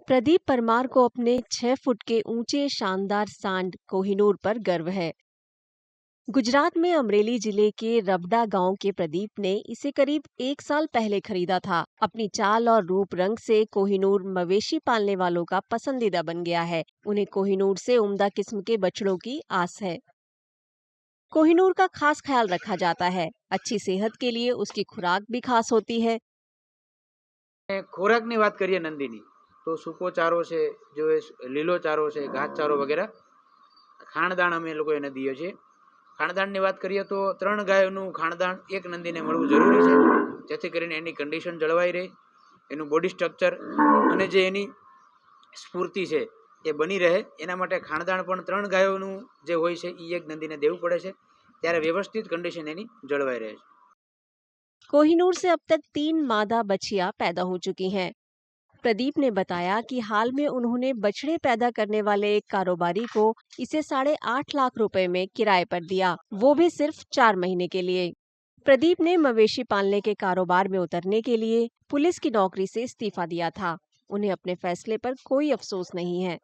प्रदीप परमार को अपने 6 फुट के ऊंचे शानदार सांड कोहिनूर पर गर्व है। गुजरात में अमरेली जिले के रबडा गांव के प्रदीप ने इसे करीब 1 साल पहले खरीदा था। अपनी चाल और रूप रंग से कोहिनूर मवेशी पालने वालों का पसंदीदा बन गया है। उन्हें कोहिनूर से उम्दा किस्म के बछड़ों की आस है। कोहिनूर का खास ख्याल रखा जाता है। अच्छी सेहत के लिए उसकी खुराक भी खास होती है। ખોરાકની વાત કરીએ નંદીની તો સૂકો ચારો છે, જો એ લીલો ચારો છે, ઘાસચારો વગેરે, ખાણદાણ અમે લોકોએ એને દઈએ છીએ. ખાણદાણની વાત કરીએ તો 3 ગાયોનું ખાણદાણ એક નંદીને મળવું જરૂરી છે, જેથી કરીને એની કન્ડિશન જળવાઈ રહે, એનું બોડી સ્ટ્રક્ચર અને જે એની સ્ફૂર્તિ છે એ બની રહે. એના માટે ખાણદાણ પણ 3 ગાયોનું જે હોય છે એ એક નંદીને દેવું પડે છે, ત્યારે વ્યવસ્થિત કન્ડિશન એની જળવાઈ રહે છે. कोहिनूर से अब तक 3 मादा बछिया पैदा हो चुकी हैं। प्रदीप ने बताया कि हाल में उन्होंने बछड़े पैदा करने वाले एक कारोबारी को इसे 8.5 लाख रुपए में किराए पर दिया, वो भी सिर्फ 4 महीने के लिए। प्रदीप ने मवेशी पालने के कारोबार में उतरने के लिए पुलिस की नौकरी से इस्तीफा दिया था। उन्हें अपने फैसले पर कोई अफसोस नहीं है।